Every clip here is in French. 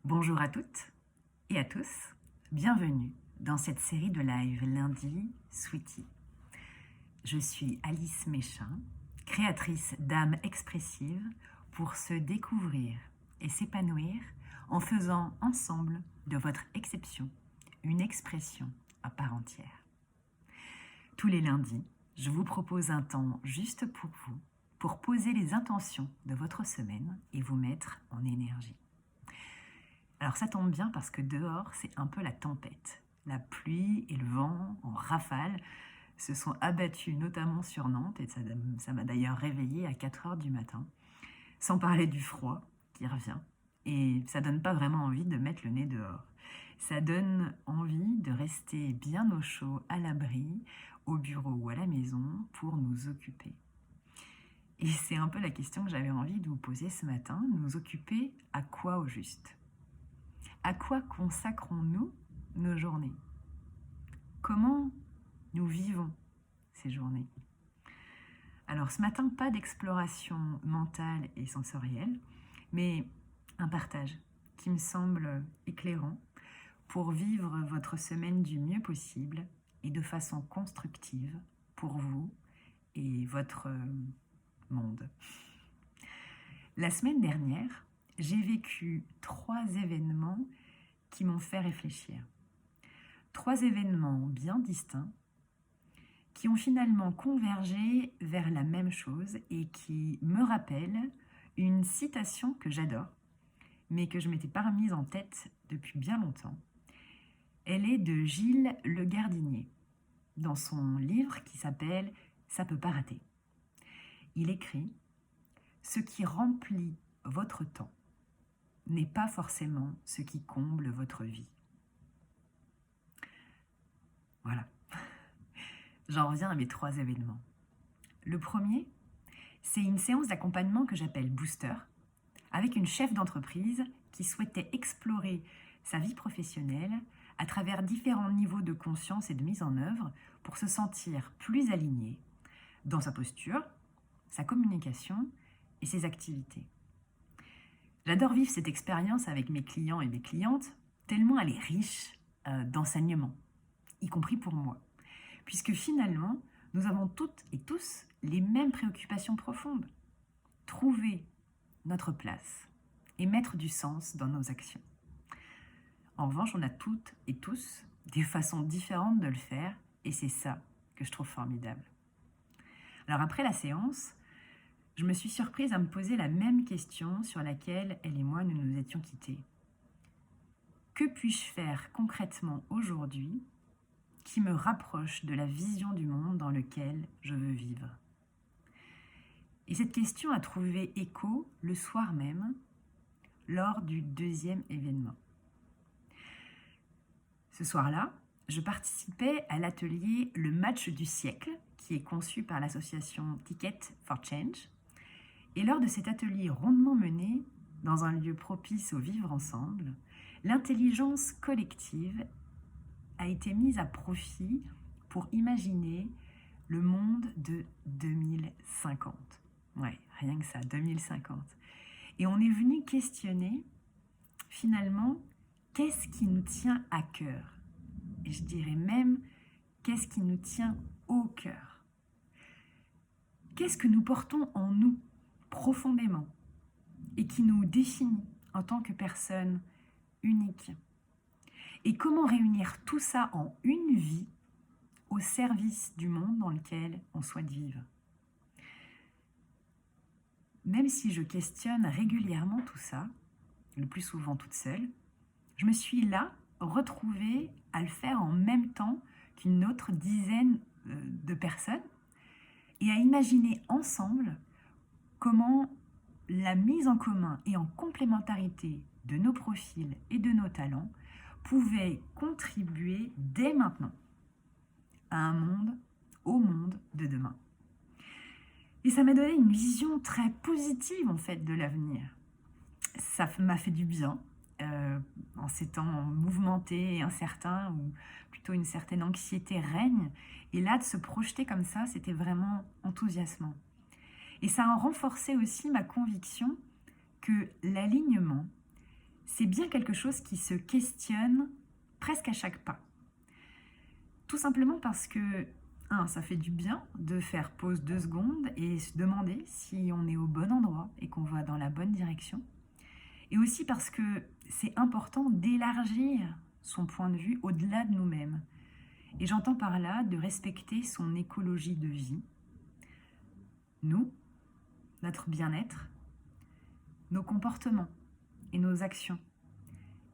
Bonjour à toutes et à tous, bienvenue dans cette série de live lundi Sweetie. Je suis Alice Méchin, créatrice d'âmes expressives pour se découvrir et s'épanouir en faisant ensemble de votre exception une expression à part entière. Tous les lundis, je vous propose un temps juste pour vous, pour poser les intentions de votre semaine et vous mettre en énergie. Alors ça tombe bien parce que dehors, c'est un peu la tempête. La pluie et le vent en rafale se sont abattus notamment sur Nantes et ça m'a d'ailleurs réveillée à 4 heures du matin. Sans parler du froid qui revient. Et ça donne pas vraiment envie de mettre le nez dehors. Ça donne envie de rester bien au chaud, à l'abri, au bureau ou à la maison pour nous occuper. Et c'est un peu la question que j'avais envie de vous poser ce matin. Nous occuper à quoi au juste ? À quoi consacrons-nous nos journées ? Comment nous vivons ces journées ? Alors ce matin, pas d'exploration mentale et sensorielle, mais un partage qui me semble éclairant pour vivre votre semaine du mieux possible et de façon constructive pour vous et votre monde. La semaine dernière, j'ai vécu 3 événements qui m'ont fait réfléchir. 3 événements bien distincts qui ont finalement convergé vers la même chose et qui me rappellent une citation que j'adore, mais que je ne m'étais pas remise en tête depuis bien longtemps. Elle est de Gilles Le Gardinier, dans son livre qui s'appelle « Ça peut pas rater ». Il écrit « Ce qui remplit votre temps n'est pas forcément ce qui comble votre vie. » Voilà. J'en reviens à mes 3 événements. Le premier, c'est une séance d'accompagnement que j'appelle Booster, avec une chef d'entreprise qui souhaitait explorer sa vie professionnelle à travers différents niveaux de conscience et de mise en œuvre pour se sentir plus alignée dans sa posture, sa communication et ses activités. J'adore vivre cette expérience avec mes clients et mes clientes, tellement elle est riche d'enseignements, y compris pour moi. Puisque finalement, nous avons toutes et tous les mêmes préoccupations profondes. Trouver notre place et mettre du sens dans nos actions. En revanche, on a toutes et tous des façons différentes de le faire et c'est ça que je trouve formidable. Alors après la séance, je me suis surprise à me poser la même question sur laquelle elle et moi nous nous étions quittés. Que puis-je faire concrètement aujourd'hui qui me rapproche de la vision du monde dans lequel je veux vivre ? Et cette question a trouvé écho le soir même, lors du 2e événement. Ce soir-là, je participais à l'atelier Le Match du siècle, qui est conçu par l'association Ticket for Change. Et lors de cet atelier rondement mené, dans un lieu propice au vivre ensemble, l'intelligence collective a été mise à profit pour imaginer le monde de 2050. Ouais, rien que ça, 2050. Et on est venu questionner, finalement, qu'est-ce qui nous tient à cœur ? Et je dirais même, qu'est-ce qui nous tient au cœur ? Qu'est-ce que nous portons en nous, profondément, et qui nous définit en tant que personne unique ? Et comment réunir tout ça en une vie au service du monde dans lequel on souhaite vivre ? Même si je questionne régulièrement tout ça, le plus souvent toute seule, je me suis là retrouvée à le faire en même temps qu'une autre dizaine de personnes et à imaginer ensemble comment la mise en commun et en complémentarité de nos profils et de nos talents pouvait contribuer dès maintenant à au monde de demain. Et ça m'a donné une vision très positive en fait de l'avenir. Ça m'a fait du bien en ces temps mouvementés et incertains où plutôt une certaine anxiété règne. Et là, de se projeter comme ça, c'était vraiment enthousiasmant. Et ça a renforcé aussi ma conviction que l'alignement, c'est bien quelque chose qui se questionne presque à chaque pas. Tout simplement parce que, ça fait du bien de faire pause 2 secondes et se demander si on est au bon endroit et qu'on va dans la bonne direction. Et aussi parce que c'est important d'élargir son point de vue au-delà de nous-mêmes. Et j'entends par là de respecter son écologie de vie, nous, notre bien-être, nos comportements et nos actions,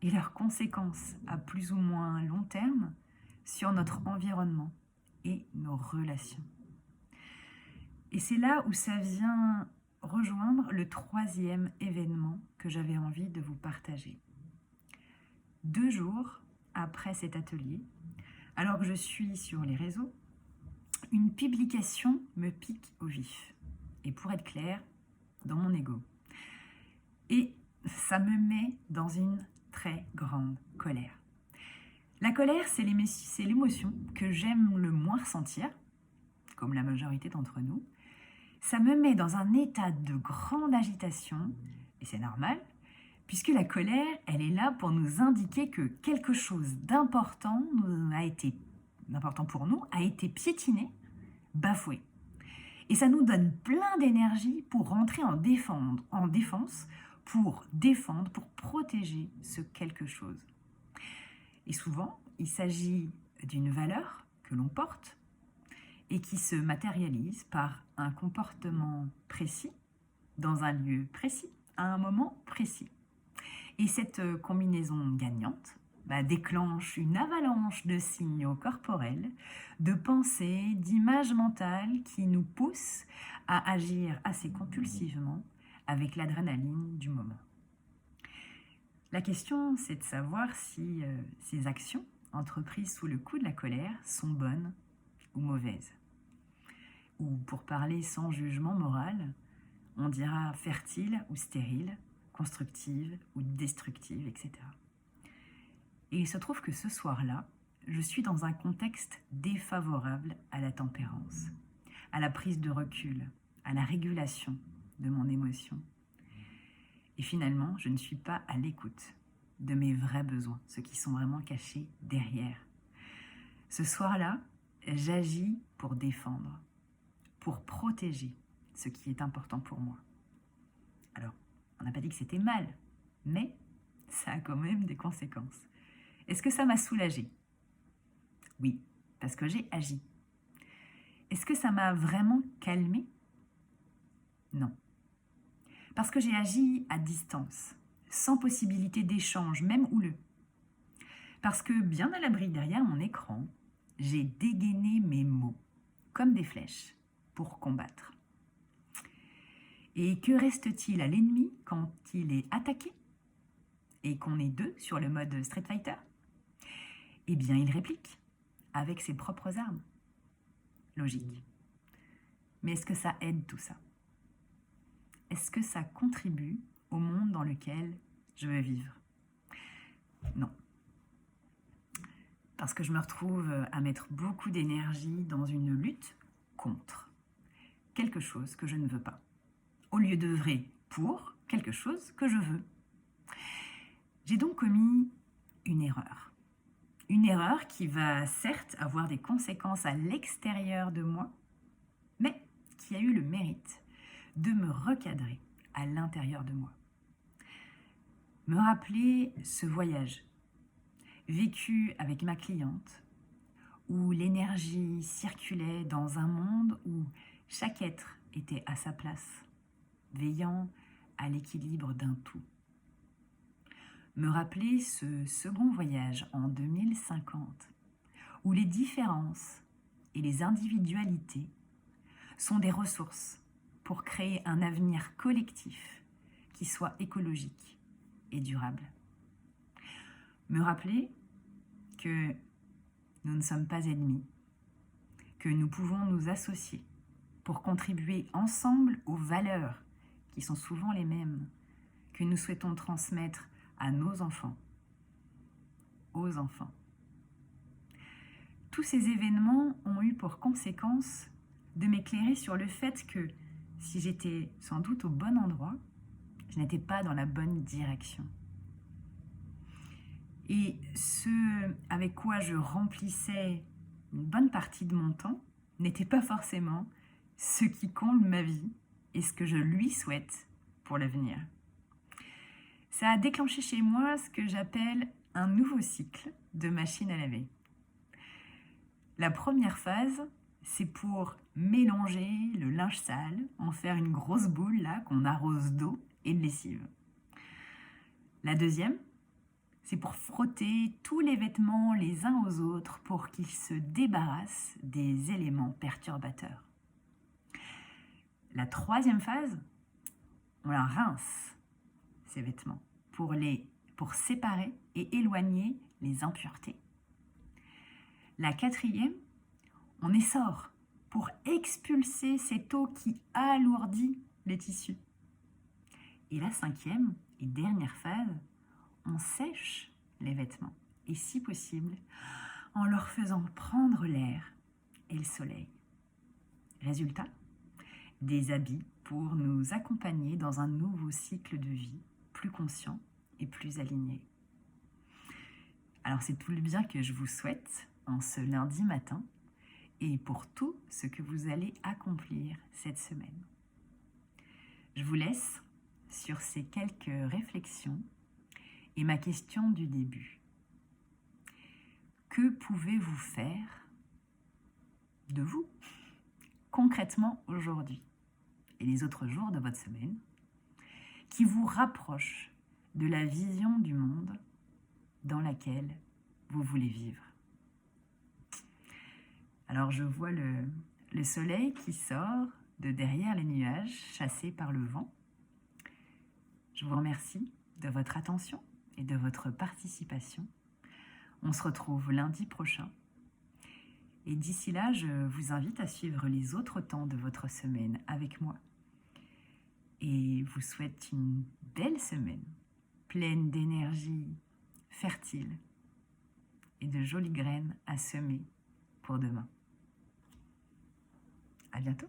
et leurs conséquences à plus ou moins long terme sur notre environnement et nos relations. Et c'est là où ça vient rejoindre le 3e événement que j'avais envie de vous partager. 2 jours après cet atelier, alors que je suis sur les réseaux, une publication me pique au vif. Et pour être clair, dans mon ego. Et ça me met dans une très grande colère. La colère, c'est l'émotion que j'aime le moins ressentir, comme la majorité d'entre nous. Ça me met dans un état de grande agitation, et c'est normal, puisque la colère, elle est là pour nous indiquer que quelque chose d'important pour nous a été piétiné, bafoué. Et ça nous donne plein d'énergie pour rentrer en défense, pour défendre, pour protéger ce quelque chose. Et souvent, il s'agit d'une valeur que l'on porte et qui se matérialise par un comportement précis, dans un lieu précis, à un moment précis. Et cette combinaison gagnante déclenche une avalanche de signaux corporels, de pensées, d'images mentales qui nous poussent à agir assez compulsivement avec l'adrénaline du moment. La question, c'est de savoir si ces actions entreprises sous le coup de la colère sont bonnes ou mauvaises. Ou pour parler sans jugement moral, on dira fertile ou stérile, constructive ou destructive, etc. Et il se trouve que ce soir-là, je suis dans un contexte défavorable à la tempérance, à la prise de recul, à la régulation de mon émotion. Et finalement, je ne suis pas à l'écoute de mes vrais besoins, ceux qui sont vraiment cachés derrière. Ce soir-là, j'agis pour défendre, pour protéger ce qui est important pour moi. Alors, on n'a pas dit que c'était mal, mais ça a quand même des conséquences. Est-ce que ça m'a soulagée ? Oui, parce que j'ai agi. Est-ce que ça m'a vraiment calmée ? Non. Parce que j'ai agi à distance, sans possibilité d'échange, même houleux. Parce que bien à l'abri derrière mon écran, j'ai dégainé mes mots, comme des flèches, pour combattre. Et que reste-t-il à l'ennemi quand il est attaqué et qu'on est 2 sur le mode Street Fighter ? Eh bien, il réplique avec ses propres armes. Logique. Mais est-ce que ça aide tout ça ? Est-ce que ça contribue au monde dans lequel je veux vivre ? Non. Parce que je me retrouve à mettre beaucoup d'énergie dans une lutte contre quelque chose que je ne veux pas, au lieu d'œuvrer pour quelque chose que je veux. J'ai donc commis une erreur. Une erreur qui va certes avoir des conséquences à l'extérieur de moi, mais qui a eu le mérite de me recadrer à l'intérieur de moi. Me rappeler ce voyage vécu avec ma cliente, où l'énergie circulait dans un monde où chaque être était à sa place, veillant à l'équilibre d'un tout. Me rappeler ce second voyage en 2050, où les différences et les individualités sont des ressources pour créer un avenir collectif qui soit écologique et durable. Me rappeler que nous ne sommes pas ennemis, que nous pouvons nous associer pour contribuer ensemble aux valeurs qui sont souvent les mêmes, que nous souhaitons transmettre à nos enfants, aux enfants. Tous ces événements ont eu pour conséquence de m'éclairer sur le fait que si j'étais sans doute au bon endroit, je n'étais pas dans la bonne direction. Et ce avec quoi je remplissais une bonne partie de mon temps n'était pas forcément ce qui comble ma vie et ce que je lui souhaite pour l'avenir. Ça a déclenché chez moi ce que j'appelle un nouveau cycle de machine à laver. La première phase, c'est pour mélanger le linge sale, en faire une grosse boule là qu'on arrose d'eau et de lessive. La deuxième, c'est pour frotter tous les vêtements les uns aux autres pour qu'ils se débarrassent des éléments perturbateurs. La troisième phase, on la rince, ces vêtements, pour séparer et éloigner les impuretés. La quatrième, on essore pour expulser cette eau qui alourdit les tissus. Et la cinquième et dernière phase, on sèche les vêtements, et si possible, en leur faisant prendre l'air et le soleil. Résultat, des habits pour nous accompagner dans un nouveau cycle de vie, plus conscient et plus aligné. Alors c'est tout le bien que je vous souhaite en ce lundi matin et pour tout ce que vous allez accomplir cette semaine. Je vous laisse sur ces quelques réflexions et ma question du début. Que pouvez-vous faire de vous concrètement aujourd'hui et les autres jours de votre semaine qui vous rapproche de la vision du monde dans laquelle vous voulez vivre? Alors je vois le soleil qui sort de derrière les nuages chassés par le vent. Je vous remercie de votre attention et de votre participation. On se retrouve lundi prochain. Et d'ici là, je vous invite à suivre les autres temps de votre semaine avec moi. Et vous souhaite une belle semaine, pleine d'énergie fertile et de jolies graines à semer pour demain. À bientôt.